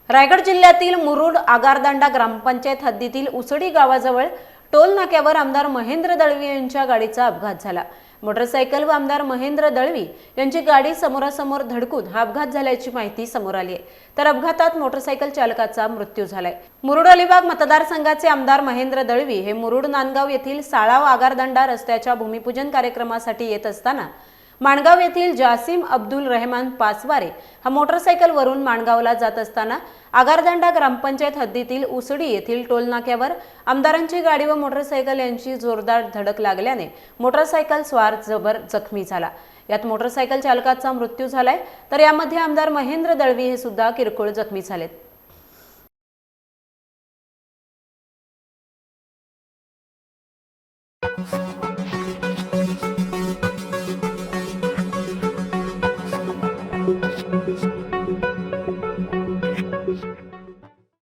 रायगड जिल्ह्यातील मुरुड आगारदांडा ग्रामपंचायत हद्दीतील उसडी गावाजवळ टोल नाक्यावर आमदार महेंद्र दळवी यांच्या गाडीचा अपघात झाला। मोटरसायकल व आमदार महेंद्र दळवी यांची गाडी समोरासमोर धडकून हा अपघात झाल्याची माहिती समोर आली आहे। तर अपघातात मोटरसायकल चालकाचा मृत्यू झालाय। मुरुड अलिबाग मतदारसंघाचे आमदार महेंद्र दळवी हे मुरुड नांदगाव येथील साळाव आगारदांडा रस्त्याच्या भूमिपूजन कार्यक्रमासाठी येत असताना माणगाव येथील जासिम अब्दुल रहमान पासवारे हा मोटरसायकल वरून माणगावला जात असताना आगारदांडा ग्रामपंचायत हद्दीतील उसडी येथील टोल नाक्यावर आमदारांची गाडी व मोटरसायकल यांची जोरदार धडक लागल्याने मोटरसायकल स्वार जखमी झाला। यात मोटरसायकल चालकाचा मृत्यू झालाय, तर यामध्ये आमदार महेंद्र दळवी हे सुद्धा किरकोळ जखमी झालेत। Thank you.